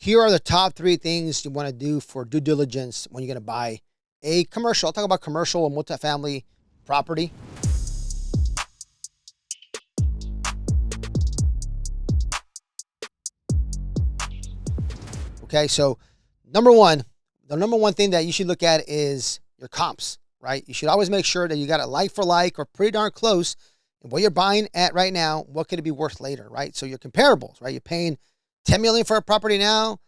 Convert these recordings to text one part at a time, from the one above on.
here are the top 3 things you want to do for due diligence when you're going to buy a commercial. I'll talk about commercial or multifamily property. Okay, so the number one thing that you should look at is your comps, right? You should always make sure that you got it like for like or pretty darn close. And what you're buying at right now, what could it be worth later, right? So your comparables, right? You're paying $10 million for a property now,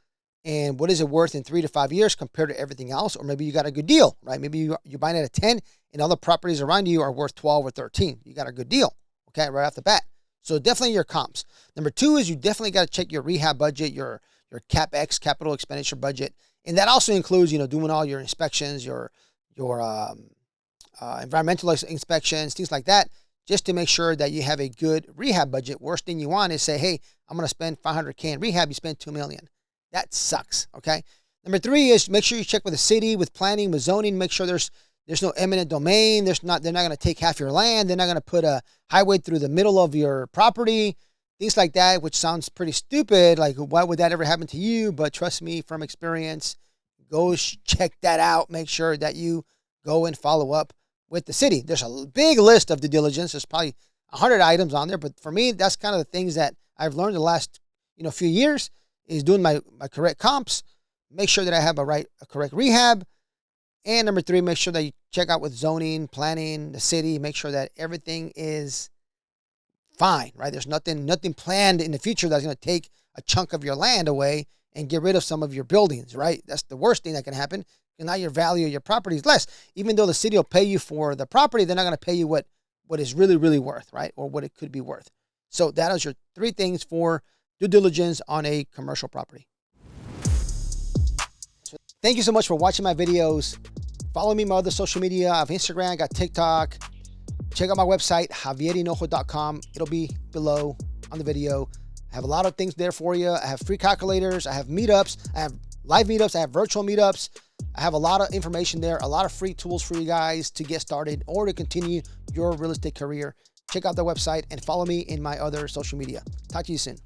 and what is it worth in 3 to 5 years compared to everything else? Or maybe you got a good deal, right? Maybe you're buying it at 10 and other properties around you are worth 12 or 13. You got a good deal, okay, right off the bat. So definitely your comps. Number 2 is you definitely got to check your rehab budget, your CapEx, capital expenditure budget. And that also includes, doing all your inspections, your environmental inspections, things like that, just to make sure that you have a good rehab budget. Worst thing you want is say, hey, I'm going to spend $500K in rehab. You spend $2 million. That sucks, okay? Number 3 is make sure you check with the city, with planning, with zoning, make sure there's no eminent domain. They're not going to take half your land. They're not going to put a highway through the middle of your property, things like that, which sounds pretty stupid. Like, why would that ever happen to you? But trust me, from experience, go check that out. Make sure that you go and follow up with the city. There's a big list of due diligence. There's probably 100 items on there. But for me, that's kind of the things that I've learned the last few years is doing my correct comps, make sure that I have a correct rehab. And number 3, make sure that you check out with zoning, planning, the city, make sure that everything is fine, right? There's nothing planned in the future that's going to take a chunk of your land away and get rid of some of your buildings, right? That's the worst thing that can happen. And now your value of your property is less. Even though the city will pay you for the property, they're not going to pay you what is really, really worth, right? Or what it could be worth. So that is your 3 things for due diligence on a commercial property. So thank you so much for watching my videos. Follow me on my other social media. I have Instagram, I got TikTok. Check out my website, JavierHinojo.com. It'll be below on the video. I have a lot of things there for you. I have free calculators. I have meetups. I have live meetups. I have virtual meetups. I have a lot of information there, a lot of free tools for you guys to get started or to continue your real estate career. Check out the website and follow me in my other social media. Talk to you soon.